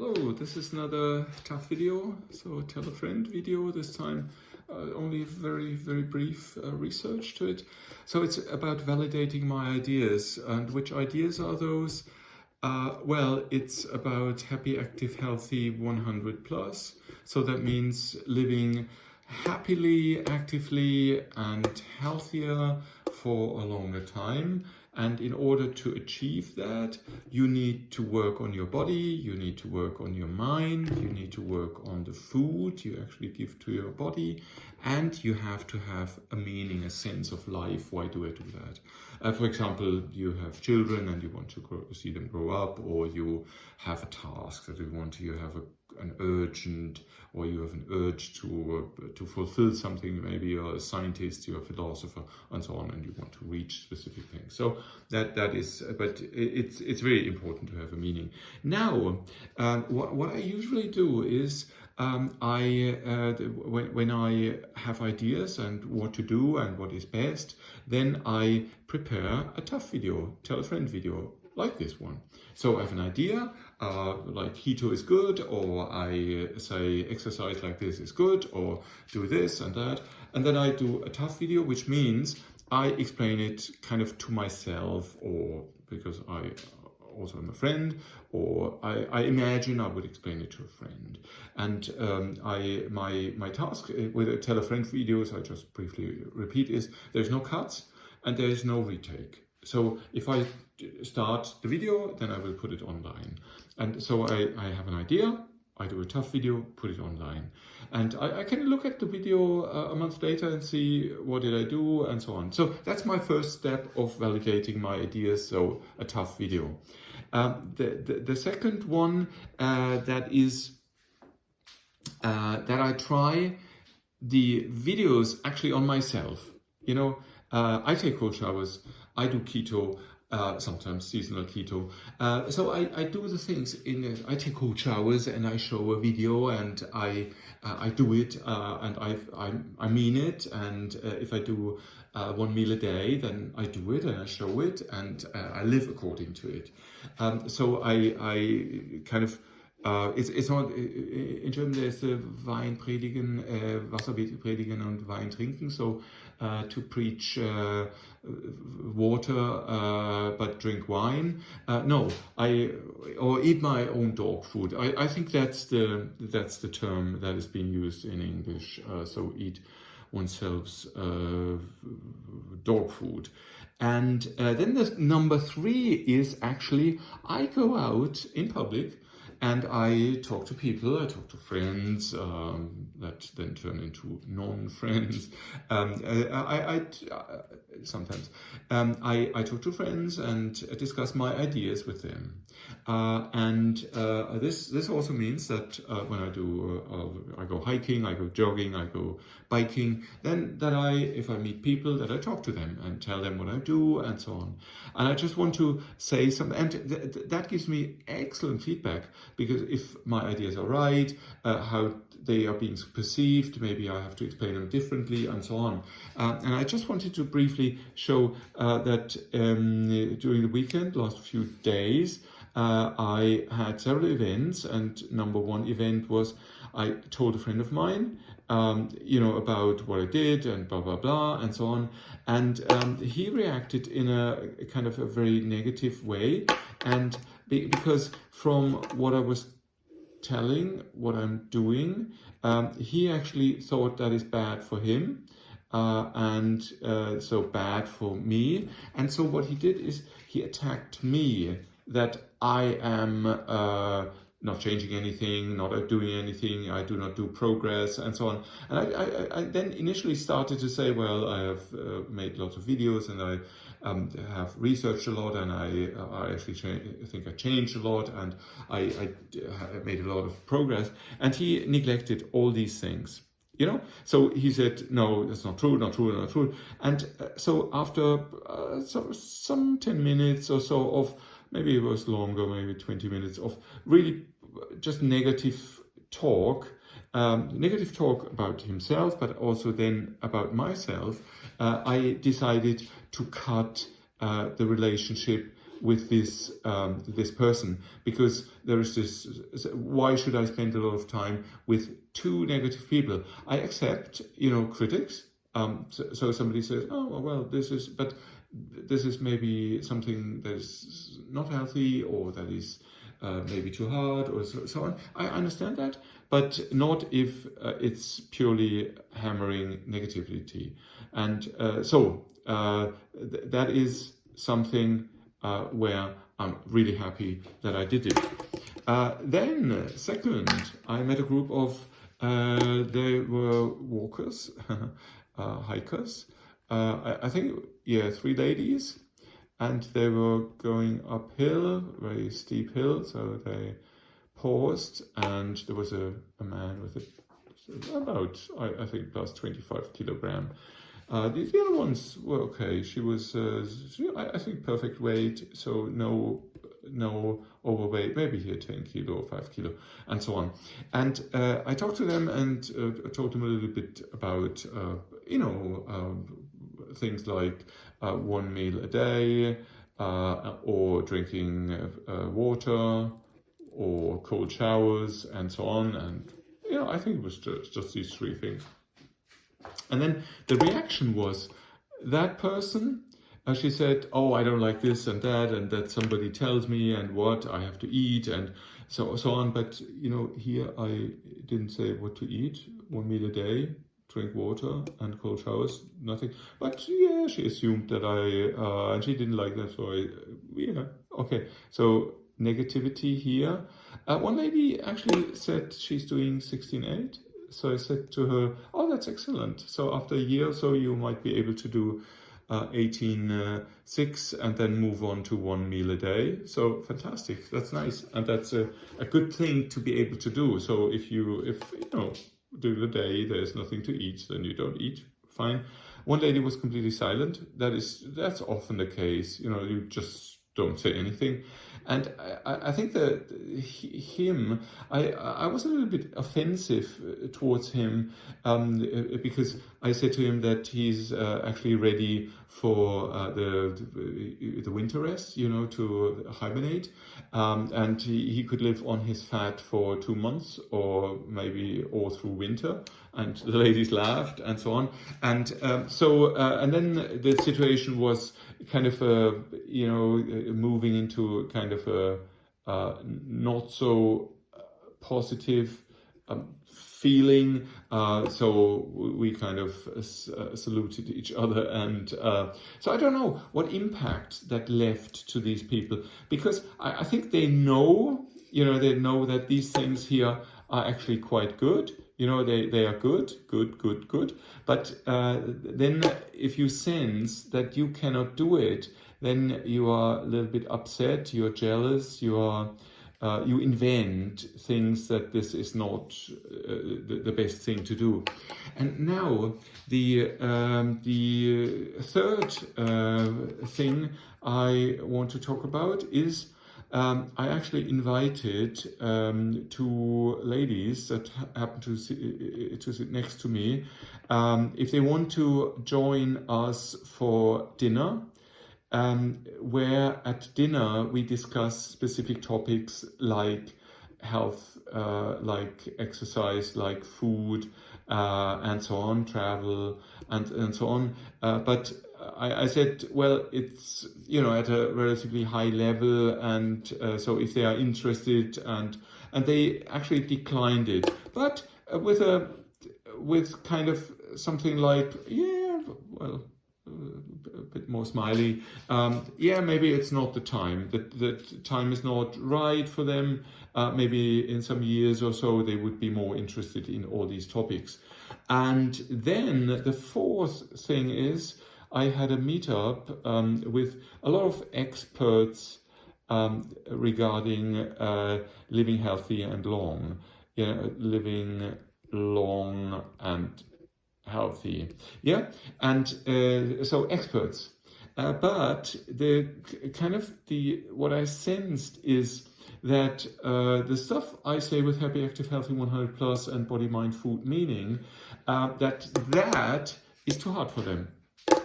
Hello, this is another tough video, so tell a friend video, this time only very brief research to it. So it's about validating my ideas, and which ideas are those? Well, it's about happy, active, healthy 100 plus. So that means living happily, actively and healthier for a longer time. And in order to achieve that, you need to work on your body, you need to work on your mind, you need to work on the food you actually give to your body, and you have to have a meaning, a sense of life. Why do I do that? For example, you have children and you want to see them grow up, or you have a task that you have an urgent, or you have an urge to fulfill something. Maybe you're a scientist, you're a philosopher, and so on, and you want to reach specific things. So that is, but it's very important to have a meaning. Now, what I usually do is when I have ideas and what to do and what is best, then I prepare a tough video, tell a friend video, like this one. So I have an idea, like keto is good, or I say exercise like this is good, or do this and that. And then I do a tough video, which means I explain it kind of to myself, or because I also am a friend, or I imagine I would explain it to a friend. And my task with a tell a friend videos, I just briefly repeat, is there's no cuts and there's no retake. So if I start the video, then I will put it online. And so I have an idea, I do a tough video, put it online. And I can look at the video a month later and see what did I do and so on. So that's my first step of validating my ideas, so a tough video. The second one that is that I try the videos actually on myself. You know, I take cold showers, I do keto, sometimes seasonal keto. So I do the things I take cold showers and I show a video and I do it and I mean it. And if I do 1 meal a day, then I do it and I show it and I live according to it. So I kind of it's not, in German there's the Wein predigen, Wasser predigen und Wein trinken. So to preach water but drink wine. No, or eat my own dog food. I think that's the term that is being used in English. So eat oneself's dog food. And then the number 3 is actually I go out in public and I talk to people, I talk to friends that then turn into non-friends. Sometimes I talk to friends and discuss my ideas with them. This also means that when I go hiking, I go jogging, I go biking, then if I meet people, that I talk to them and tell them what I do and so on. And I just want to say something, and that gives me excellent feedback, because if my ideas are right, how they are being perceived, maybe I have to explain them differently and so on. And I just wanted to briefly show that during the weekend, last few days, I had several events, and number 1 event was I told a friend of mine, about what I did and blah, blah, blah, and so on. And he reacted in a kind of a very negative way. And because from what I was telling, what I'm doing, he actually thought that is bad for him. So bad for me. And so what he did is he attacked me, that I am not changing anything, not doing anything, I do not do progress, and so on. And I then initially started to say, well, I have made lots of videos and I have researched a lot, and I actually think I changed a lot, and I made a lot of progress. And he neglected all these things. So he said, no, that's not true, not true, not true. And so after some 10 minutes or so of, maybe it was longer, maybe 20 minutes of really just negative talk about himself, but also then about myself, I decided to cut the relationship with this this person, because there is this, why should I spend a lot of time with two negative people? I accept, you know, critics. So somebody says, oh, well, this is maybe something that is not healthy, or that is maybe too hard, or so on. I understand that, but not if it's purely hammering negativity. And that is something where I'm really happy that I did it. Then, second, I met a group of, they were walkers, hikers. I think, yeah, 3 ladies, and they were going uphill, very steep hill, so they paused, and there was a man with about, I think, plus 25 kilogram. The other ones were okay. She was, I think, perfect weight, so no overweight, maybe here 10 kilo or 5 kilo, and so on. And I talked to them and told them a little bit about, you know, things like 1 meal a day, or drinking water, or cold showers, and so on. And, you know, I think it was just these 3 things. And then the reaction was, that person, she said, oh, I don't like this and that somebody tells me and what I have to eat and so on. But, you know, here I didn't say what to eat. 1 meal a day, drink water and cold showers, nothing. But yeah, she assumed that and she didn't like that. So yeah, okay. So negativity here. One lady actually said she's doing 16-8. So I said to her, oh, that's excellent. So after a year or so, you might be able to do 18-6 and then move on to 1 meal a day. So fantastic. That's nice. And that's a good thing to be able to do. So if you know, during the day there's nothing to eat, then you don't eat. Fine. One lady was completely silent. That's often the case. You know, you just don't say anything. And I think that I was a little bit offensive towards him, because I said to him that he's actually ready for the winter rest, you know, to hibernate, and he could live on his fat for 2 months, or maybe all through winter. And the ladies laughed and so on. And and then the situation was kind of you know, moving into kind of a not so positive feeling. So we kind of saluted each other, and so I don't know what impact that left to these people, because I think they know, you know, they know that these things here are actually quite good. You know, they are good. But then if you sense that you cannot do it, then you are a little bit upset, you're jealous, you invent things that this is not the best thing to do. And now the third thing I want to talk about is, I actually invited 2 ladies that happen to sit next to me, if they want to join us for dinner, where at dinner we discuss specific topics like health, like exercise, like food, and so on, travel, and so on. But I said, well, it's, you know, at a relatively high level, and so if they are interested, and they actually declined it, but with kind of something like, yeah, well, a bit more smiley, yeah, maybe it's not the time, that time is not right for them. Maybe in some years or so they would be more interested in all these topics. And then the fourth thing is, I had a meetup with a lot of experts regarding living healthy and long, you know, living long and healthy, yeah, and so experts. But what I sensed is that the stuff I say with Happy, Active, Healthy 100 Plus and Body, Mind, Food, Meaning, that is too hard for them.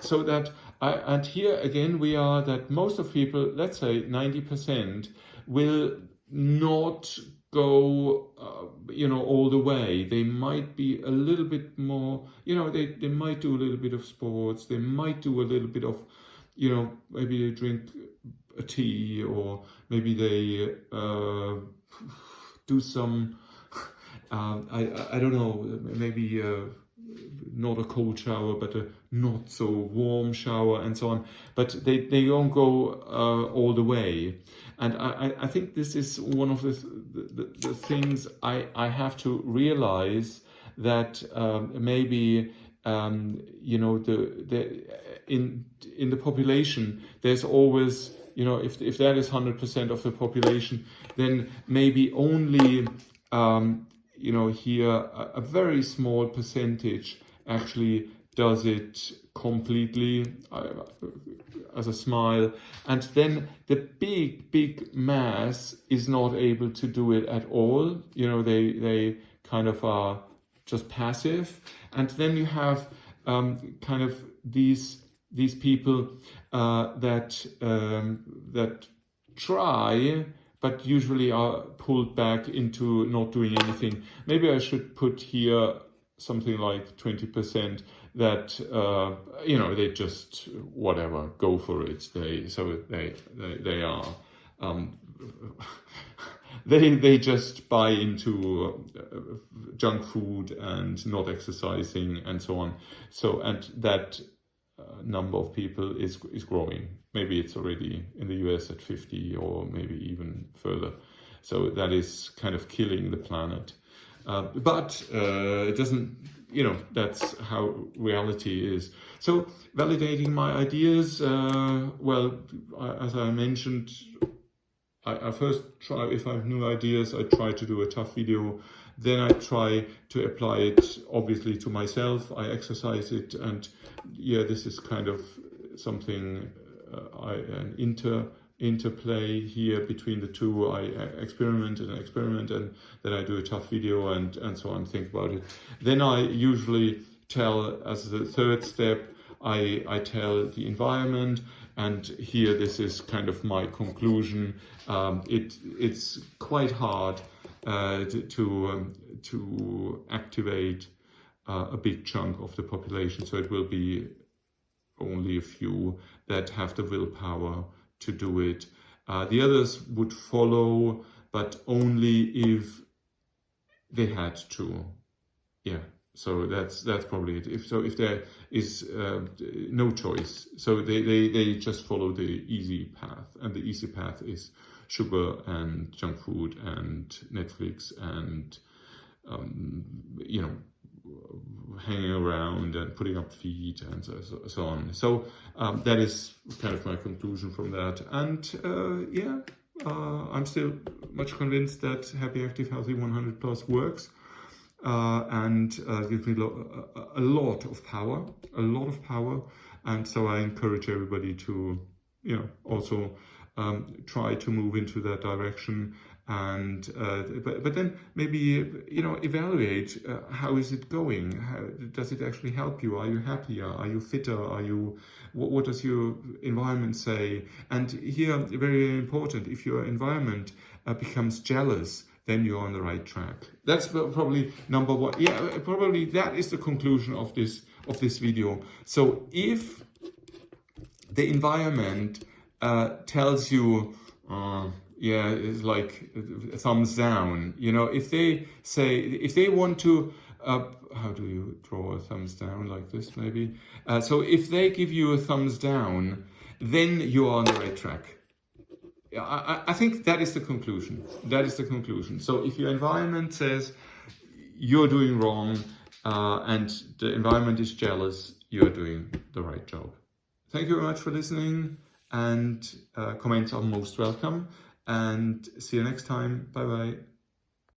So that and here again we are that most of people, let's say 90%, will not go, all the way. They might be a little bit more, they might do a little bit of sports, they might do a little bit of, maybe they drink a tea, or maybe they do some, I don't know, maybe not a cold shower, but a not so warm shower and so on. But they don't go all the way. And I think this is one of the things I have to realize, that maybe in the population there's always, if that is 100% of the population, then maybe only here a very small percentage actually does it completely as a smile, and then the big mass is not able to do it at all. They kind of are just passive, and then you have kind of these people that try, but usually are pulled back into not doing anything. Maybe I should put here something like 20% that they just whatever, go for it. They are they just buy into junk food and not exercising and so on. So, and that number of people is growing. Maybe it's already in the US at 50, or maybe even further. So that is kind of killing the planet. But it doesn't, that's how reality is. So validating my ideas, as I mentioned, I first try, if I have new ideas, I try to do a tough video. Then I try to apply it, obviously, to myself. I exercise it, and this is kind of something, an interplay here between the two. I experiment, and then I do a tough video and so on, think about it. Then I usually tell, as the third step, I tell the environment, and here this is kind of my conclusion. It's quite hard to activate a big chunk of the population, so it will be only a few that have the willpower to do it. The others would follow, but only if they had to. So that's probably it. If there is no choice, so they just follow the easy path, and the easy path is sugar and junk food and Netflix and hanging around and putting up feet and so on. So that is kind of my conclusion from that. And I'm still much convinced that Happy, Active, Healthy 100 Plus works. And gives me a lot of power, and so I encourage everybody to, also try to move into that direction, and but then maybe evaluate how is it going? How does it actually help you? Are you happier? Are you fitter? What does your environment say? And here, very, very important, if your environment becomes jealous, then you're on the right track. That's probably number one. Probably that is the conclusion of this video. So if the environment tells you, it's like a thumbs down. If they want to, how do you draw a thumbs down, like this maybe? So if they give you a thumbs down, then you are on the right track. I think that is the conclusion. So if your environment says you're doing wrong, and the environment is jealous, you're doing the right job. Thank you very much for listening, and comments are most welcome, and see you next time. Bye bye.